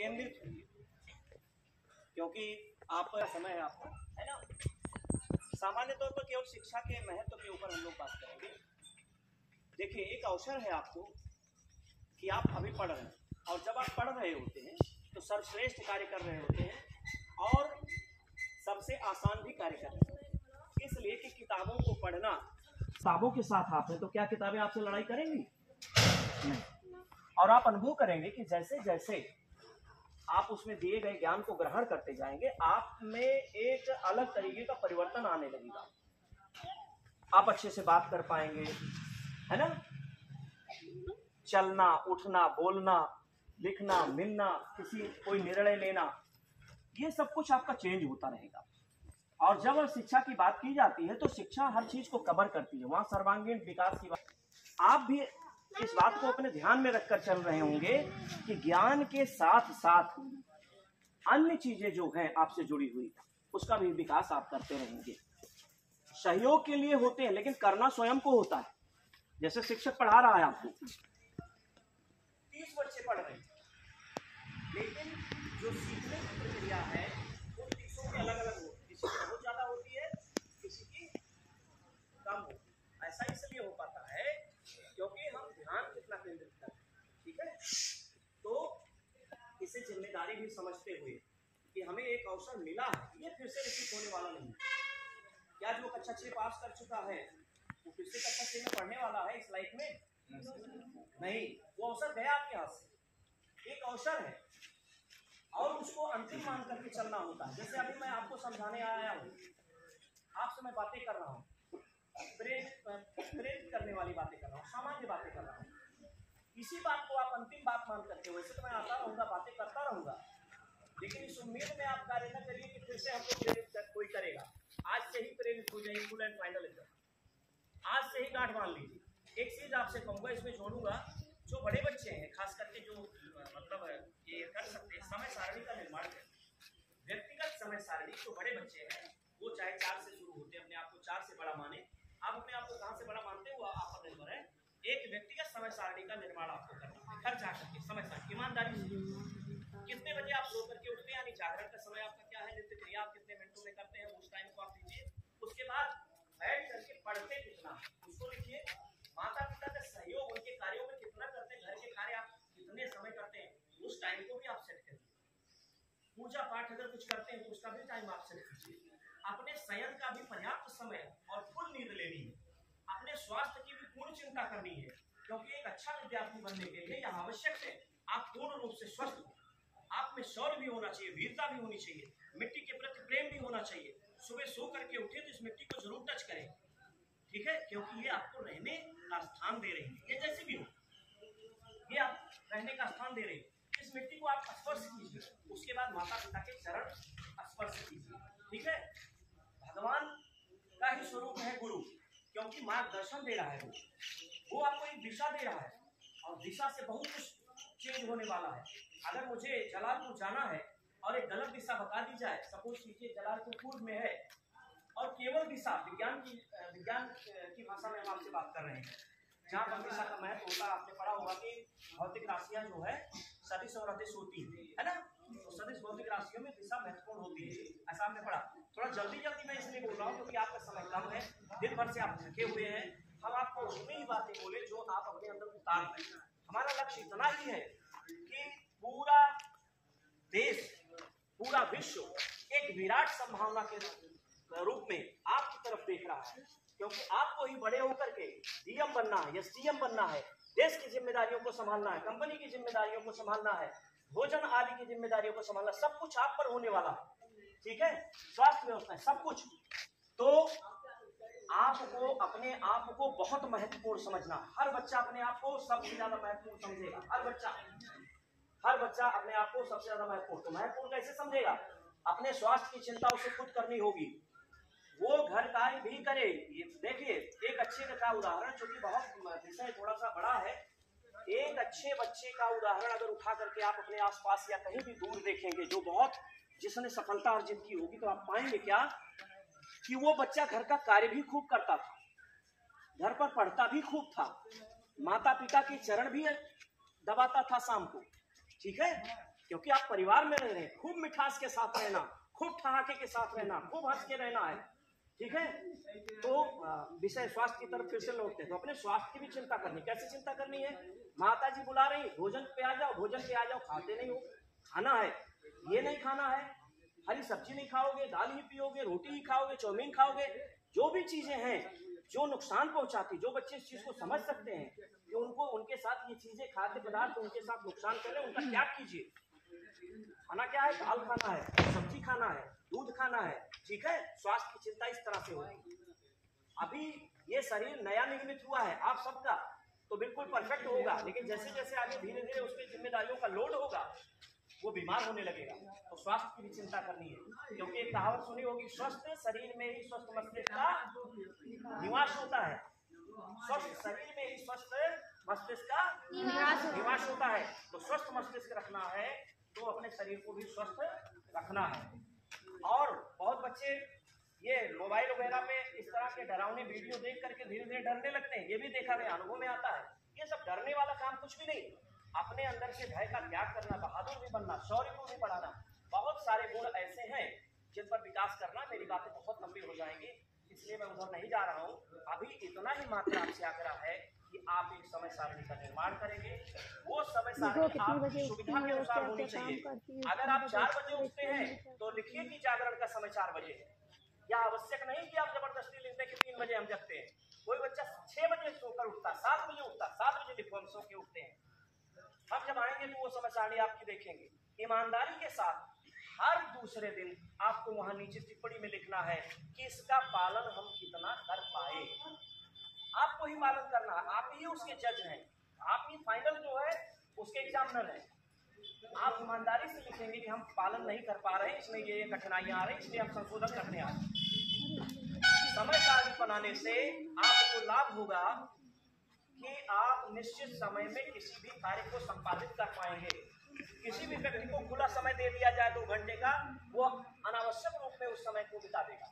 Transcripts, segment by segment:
केंद्रित होइए, क्योंकि आपका समय है आपका, है ना। सामान्य तौर पर केवल शिक्षा के महत्व के ऊपर हम लोग बात करेंगे। देखिए, एक अवसर है आपको कि आप अभी पढ़ रहे हैं, और जब आप पढ़ रहे होते हैं तो सर्वश्रेष्ठ कार्य कर रहे होते हैं और सबसे आसान भी कार्य कर रहे होते हैं। इसलिए कि किताबों को पढ़ना, किताबों के साथ आप हैं तो क्या किताबें आपसे लड़ाई करेंगी? नहीं। और आप अनुभव करेंगे कि जैसे जैसे आप उसमें दिए गए ज्ञान को ग्रहण करते जाएंगे, आप में एक अलग तरीके का परिवर्तन आने लगेगा। आप अच्छे से बात कर पाएंगे, है ना। चलना, उठना, बोलना, लिखना, मिलना, किसी कोई निर्णय लेना, ये सब कुछ आपका चेंज होता रहेगा। और जब शिक्षा की बात की जाती है तो शिक्षा हर चीज को कवर करती है, वहां सर्वांगीण विकास की बात। आप भी इस बात को अपने ध्यान में रखकर चल रहे होंगे कि ज्ञान के साथ साथ अन्य चीजें जो हैं आपसे जुड़ी हुई, उसका भी विकास आप करते रहेंगे। सहयोग के लिए होते हैं, लेकिन करना स्वयं को होता है। जैसे शिक्षक पढ़ा रहा है आपको, 30 बच्चे पढ़ रहे हैं, लेकिन जो सीखने की प्रक्रिया है वो 30 की अलग अलग होती है। किसी की बहुत ज्यादा होती है, किसी की कम होती है। ऐसा इसलिए हो पाता है क्योंकि हम ध्यान कितना केंद्रित करते हैं। ठीक है, तो इसे जिम्मेदारी भी समझते हुए कि हमें एक अवसर मिला है, ये फिर से रिपीट होने वाला नहीं है। क्या जो कक्षा 6 पास कर चुका है वो फिर से कक्षा 6 में पढ़ने वाला है इस लाइफ में? नहीं, वो अवसर गया आपके हाथ से। एक अवसर है और उसको अंतिम मान करके चलना होता है। जैसे अभी मैं आपको समझाने आया हूँ, आपसे मैं बातें कर रहा हूँ, प्रेरित करने वाली बातें कर रहा हूँ, सामान्य बातें कर रहा हूँ। इसी बात को आप अंतिम बात मान करके, वैसे तो मैं आता रहूँगा, बातें करता रहूँगा, लेकिन इस उम्मीद में आप कार्य न करिए कि फिर से हमको प्रेरित कोई करेगा। आज से ही प्रेरित हो जाइए, फुल एंड फाइनल एकदम। आज से ही गांठ बांध लीजिए। एक चीज आपसे कहूँगा, इसमें जोड़ूंगा, जो बड़े बच्चे हैं खास करके, जो मतलब ये कर सकते हैं, समय सारणी का निर्माण करें। व्यक्तिगत समय सारणी, जो बड़े बच्चे हैं वो चाहे 4 से शुरू होते हैं, अपने आप को 4 से बड़ा माने। आप अपने आप को कहाँ से बड़ा मानते हो आप पर निर्भर है। एक व्यक्तिगत समय सारणी का निर्माण आपको करना है, घर जाकर के समय सारणी, ईमानदारी से। कितने बजे आप सो करके उठते हैं, यानी जागरण का समय आपका क्या है, नित्य क्रिया आप कितने मिनटों में करते हैं, उस टाइम को आप लीजिए। उसके बाद बैठ करके पढ़ते कितना उसको लिखिए। माता पिता का सहयोग उनके कार्यों में कितना करते हैं, घर के कार्य आप कितने समय करते हैं, उस टाइम को भी आप सेट करिए। पूजा पाठ अगर कुछ करते हैं तो उसका भी टाइम आप सेट कीजिए। अपने शयन का भी पर्याप्त समय और फुल नींद लेनी है। अपने स्वास्थ्य की भी पूर्ण चिंता करनी है, क्योंकि एक अच्छा विद्यार्थी बनने के लिए यह आवश्यक है आप पूर्ण रूप से स्वस्थ हो। आप में शौर्य भी होना चाहिए, वीरता भी होनी चाहिए, मिट्टी के प्रति प्रेम भी होना चाहिए। सुबह सो करके उठे तो इस मिट्टी को जरूर टच करें, ठीक है, क्योंकि ये आपको रहने का स्थान दे रही है। ये जैसी भी हो, ये आप रहने का स्थान दे रही है। इस मिट्टी को आप स्पर्श कीजिए, उसके बाद माता पिता के चरण स्पर्श कीजिए। ठीक है, भगवान का ही स्वरूप है गुरु, क्योंकि मार्गदर्शन दे रहा है, वो आपको एक दिशा दे रहा है, और दिशा से बहुत कुछ चेंज होने वाला है। अगर मुझे जलालपुर जाना है और एक गलत दिशा बता दी जाए, सपोज कीजिए जलालपुर पूर्व में है, और केवल दिशा विज्ञान की भाषा में हम आपसे बात कर रहे हैं, जहाँ पर दिशा का महत्व होता है। आपने पढ़ा होगा कि भौतिक राशियां जो है सदिश और अदिश होती है ना, तो सदिश भौतिक राशियों में दिशा महत्वपूर्ण होती है, ऐसा आपने पढ़ा। थोड़ा जल्दी मैं इसलिए बोल रहा हूँ क्योंकि आपका समय कम है, दिन भर से आप थके हुए हैं। हम आपको उतनी ही बातें बोले जो आप अपने अंदर उतार लें। हमारा लक्ष्य इतना ही है कि पूरा देश, पूरा विश्व एक विराट संभावना के रूप में आपकी तरफ देख रहा है, क्योंकि आपको ही बड़े होकर के डीएम बनना है, एसडीएम बनना है, देश की जिम्मेदारियों को संभालना है, कंपनी की जिम्मेदारियों को संभालना है, भोजन आदि की जिम्मेदारियों को संभालना, सब कुछ आप पर होने वाला है। ठीक है, स्वास्थ्य व्यवस्था, सब कुछ। तो आपको अपने आप को बहुत महत्वपूर्ण समझना। हर बच्चा अपने आप को सबसे ज्यादा महत्वपूर्ण समझेगा, हर बच्चा अपने आप को सबसे ज्यादा महत्वपूर्ण। तो महत्वपूर्ण कैसे समझेगा? अपने स्वास्थ्य की चिंता उसे खुद करनी होगी, वो घर कार्य भी करे। ये देखिए, एक अच्छे का उदाहरण, जो कि बहुत विषय थोड़ा सा बड़ा है, एक अच्छे बच्चे का उदाहरण अगर उठा करके आप अपने आसपास या कहीं भी दूर देखेंगे, जो बहुत जिसने सफलता अर्जित की होगी, तो आप पाएंगे क्या कि वो बच्चा घर का कार्य भी खूब करता था, घर पर पढ़ता भी खूब था, माता पिता के चरण भी दबाता था शाम को। ठीक है, क्योंकि आप परिवार में रह रहे हैं, खूब मिठास के साथ रहना, खूब ठहाके के साथ रहना, खूब हंस के रहना है, ठीक है। तो विषय स्वास्थ्य की तरफ फिर से लौटते हैं। तो अपने स्वास्थ्य की भी चिंता करनी। कैसे चिंता करनी है? माता जी बुला रही, भोजन पे आ जाओ, भोजन पे आ जाओ, खाते नहीं हो, खाना है, ये नहीं खाना है, हरी सब्जी नहीं खाओगे, दाल ही पियोगे, रोटी ही खाओगे, चाउमीन खाओगे, जो भी चीजें हैं जो नुकसान पहुंचाती, जो बच्चे इस चीज को समझ सकते हैं कि उनको उनके साथ ये चीजें, खाद्य पदार्थ उनके साथ नुकसान कर रहे हैं, उनका त्याग कीजिए। खाना क्या है? दाल खाना है, सब्जी खाना है, दूध खाना है, ठीक है। स्वास्थ्य की चिंता इस तरह से होगी। अभी ये शरीर नया निर्मित हुआ है आप सबका, तो बिल्कुल परफेक्ट होगा, लेकिन जैसे जैसे आगे धीरे धीरे उसकी जिम्मेदारियों का लोड होगा, वो बीमार होने लगेगा। तो स्वास्थ्य की भी चिंता करनी है, क्योंकि एक कहावत सुनी होगी, स्वस्थ शरीर में ही स्वस्थ मस्तिष्क का निवास होता है। स्वस्थ शरीर में ही स्वस्थ मस्तिष्क का निवास होता है। तो स्वस्थ मस्तिष्क रखना है तो अपने शरीर को भी स्वस्थ रखना है। और बहुत बच्चे ये मोबाइल वगैरह पे इस तरह के डरावने वीडियो देख करके धीरे धीरे डरने लगते हैं। ये भी देखा गया, अनुभव में आता है। ये सब डरने वाला काम कुछ भी नहीं। अपने अंदर के भय का त्याग करना, बहादुर भी बनना, शौर्य को भी बढ़ाना, बहुत सारे गुण ऐसे हैं जिन पर विकास करना। मेरी बातें बहुत लंबी हो जाएंगी, इसलिए मैं उधर नहीं जा रहा हूँ। अभी इतना ही मात्र आपसे आग्रह है कि आप एक समय सारणी का निर्माण करेंगे। वो समय सारणी आपकी सुविधा के अनुसार होनी चाहिए। अगर आप 4 बजे उठते हैं तो लिखिए कि जागरण का समय 4 बजे है। या आवश्यक नहीं कि आप जबरदस्ती लिखते कि 3 बजे हम जगते हैं। कोई बच्चा 6 बजे सोकर उठता, 7 बजे उठता, 7 बजे लिखो हम सो के उठते हैं। हम जब आएंगे तो वो समय सारणी आपकी देखेंगे। ईमानदारी के साथ हर दूसरे दिन आपको वहां नीचे टिप्पणी में लिखना है कि इसका पालन हम कितना कर पाए। आपको ही पालन करना है, आप ही उसके जज हैं, आप ही फाइनल जो है उसके एग्जामिनर हैं। आप ईमानदारी से लिखेंगे कि हम पालन नहीं कर पा रहे हैं, इसमें ये कठिनाइयां आ रही, इसलिए हम संशोधन करने आ रहे हैं। समय सारणी बनाने से आपको लाभ होगा कि आप निश्चित समय में किसी भी कार्य को संपादित कर पाएंगे। किसी भी व्यक्ति को खुला समय दे दिया जाए 2 घंटे का, वो अनावश्यक रूप में उस समय को बिता देगा।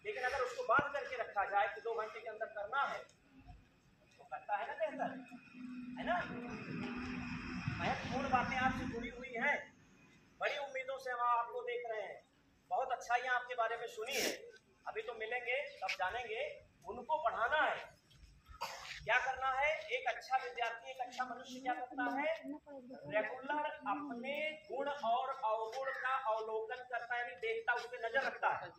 लेकिन अगर उसको बांध करके रखा जाए कि 2 घंटे के अंदर करना है, तो करता है ना, बेहतर है ना। महत्वपूर्ण बातें आपसे जुड़ी हुई हैं, बड़ी उम्मीदों से हम आपको देख रहे हैं। बहुत अच्छाइयां आपके बारे में सुनी है, अभी तो मिलेंगे तब जानेंगे। उनको बढ़ाना है। क्या करना है? एक अच्छा विद्यार्थी, एक अच्छा मनुष्य क्या करता है? रेगुलर अपने गुण और अवगुण का अवलोकन करता है, देखता, उस पर नजर रखता है।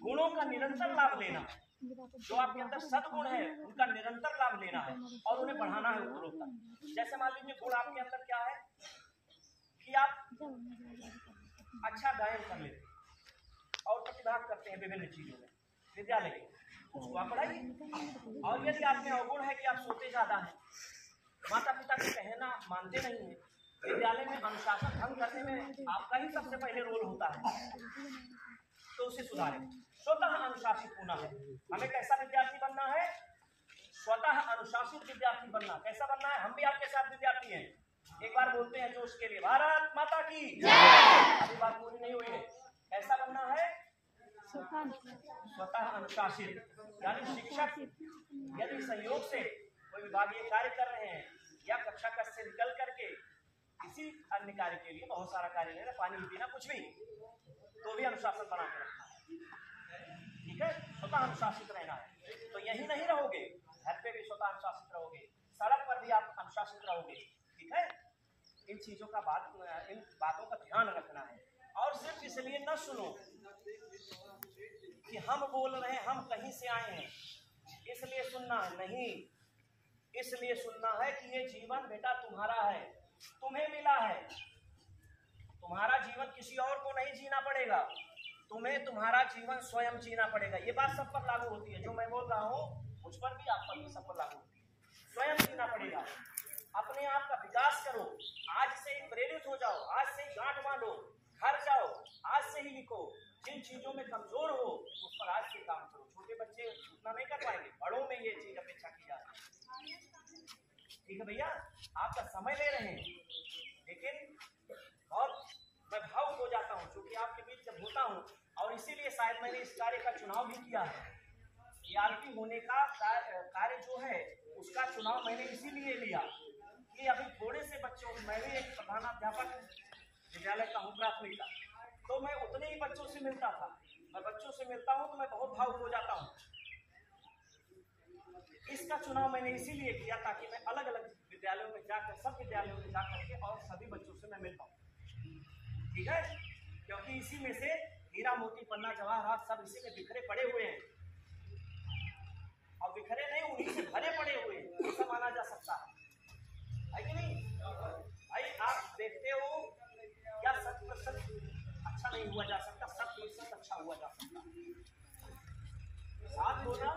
गुणों का निरंतर लाभ लेना है। जो आपके अंदर सद्गुण है उनका निरंतर लाभ लेना है और उन्हें बढ़ाना है उत्तरोत्तर। जैसे मान लीजिए गुण आपके अंदर क्या है कि आप अच्छा गायन कर लेते और प्रतिभा करते हैं विभिन्न चीजों में, विद्यालय के, उसको आप पढ़ाइए। और यदि आप में अवगुण है कि आप सोते ज्यादा हैं, माता पिता के कहना मानते नहीं है, विद्यालय में अनुशासन भंग करने में आपका ही सबसे पहले रोल होता है, तो उसे सुधारें। स्वतः अनुशासित होना है। हमें कैसा विद्यार्थी बनना है? स्वतः अनुशासित विद्यार्थी बनना। कैसा बनना है? हम भी आपके साथ विद्यार्थी हैं। एक बार बोलते हैं जोश के लिए, भारत माता की जय। अभी बात पूरी नहीं हुई है। कैसा बनना है? स्वतः अनुशासित। यानी शिक्षक यदि सहयोग से कोई विभागीय कार्य कर रहे हैं या कक्षा कक्ष से निकल करके किसी अन्य कार्य के लिए, बहुत सारा कार्य ले रहे, पानी पीना, कुछ भी, तो भी अनुशासन बना के रखना है, ठीक है। स्वतः अनुशासित रहना है। तो यही नहीं रहोगे, घर पे भी स्वतः अनुशासित रहोगे, सड़क पर भी आप अनुशासित रहोगे, ठीक है। इन चीजों का इन बातों का ध्यान रखना है। और सिर्फ इसलिए न सुनो कि हम बोल रहे हैं, हम कहीं से आए हैं, इसलिए सुनना है, नहीं। इसलिए सुनना है कि ये जीवन बेटा तुम्हारा है, तुम्हें मिला है। तुम्हारा जीवन किसी और को नहीं जीना पड़ेगा, तुम्हें तुम्हारा जीवन स्वयं जीना पड़ेगा। ये बात सब पर लागू होती है, जो मैं बोल रहा हूँ मुझ पर भी, आप पर भी, सब पर लागू होती है। स्वयं जीना पड़ेगा। अपने आप का विकास करो, आज से ही प्रेरित हो जाओ, आज से ही गांठ बांधो, घर जाओ, आज से ही लिखो। जिन चीजों में कमजोर हो उस पर आज से काम करो। छोटे बच्चे उतना नहीं कर पाएंगे, बड़ों में ये चीज अपेक्षा की जा रही है, ठीक है भैया। आपका समय ले रहे हैं, लेकिन बहुत मैं भावुक हो जाता हूँ क्योंकि आपके बीच जब होता हूँ, और इसीलिए शायद मैंने इस कार्य का चुनाव भी किया है। यारकी होने का कार्य जो है उसका चुनाव मैंने इसीलिए लिया कि अभी थोड़े से बच्चों, मैं भी एक विद्यालय का हूँ प्राथमिक का, तो मैं उतने ही बच्चों से मिलता था। मैं बच्चों से मिलता हूँ तो मैं बहुत भावुक हो जाता हूँ। इसका चुनाव मैंने इसीलिए किया ताकि मैं अलग अलग विद्यालयों में जाकर, सब विद्यालयों में जाकर के और सभी बच्चों से मैं मिल पाऊँ, ठीक है। क्योंकि इसी में से हीरा मोती पन्ना जवाहरात सब इसी में बिखरे पड़े हुए हैं, और बिखरे नहीं, उन्हीं से भरे पड़े हुए हैं, ऐसा माना जा सकता है कि नहीं भाई? आप देखते हो क्या 100% अच्छा नहीं हुआ जा सकता, 100% अच्छा हुआ जा सकता। साथ होना